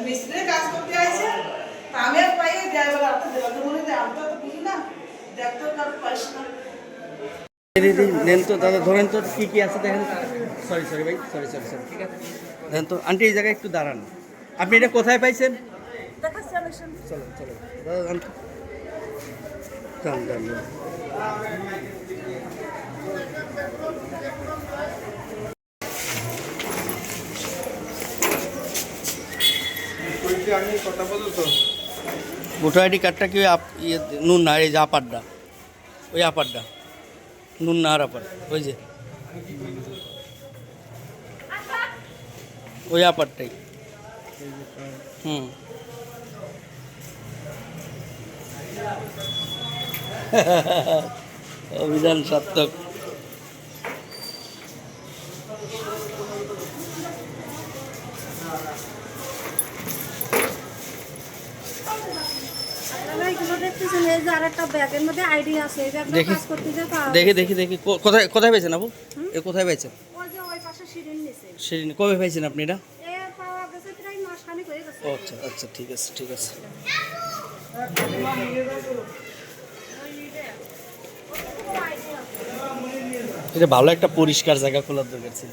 মিস্ত্রি কাজ করতে আসছে আমি আর পাই ড্রাইভার আপনি দেওয়াতে বলে যে আমি তো বুঝি না দেখতে কারো পয়সা না দিদি নেন তো দাদা, ধরেন তো কি কি আছে দেখেন। সরি সরি ভাই, সরি সরি সরি, ঠিক আছে দেন তো। আন্টি এই জায়গায় একটু দাঁড়ান। আপনি এটা কোথায় পাইছেন? চলো চলো দাদা, যান তো। যান যান যান। ভোটার আইডি কার্ডটা কি নুন না, এই যে আপারটা, ওই আপারটা নুন না আর আপার, ওই যে ওই আপারটাই। হুম অভিযান সার্থক। দেখি দেখি দেখি কোথায় কোথায় পেয়েছেন আপু? এ কোথায় পেয়েছেন? শিরিন কবে পেয়েছেন আপনি এটা? ও আচ্ছা আচ্ছা, ঠিক আছে ঠিক আছে। এটা ভালো একটা পরিষ্কার জায়গা খোলার দরকার ছিল।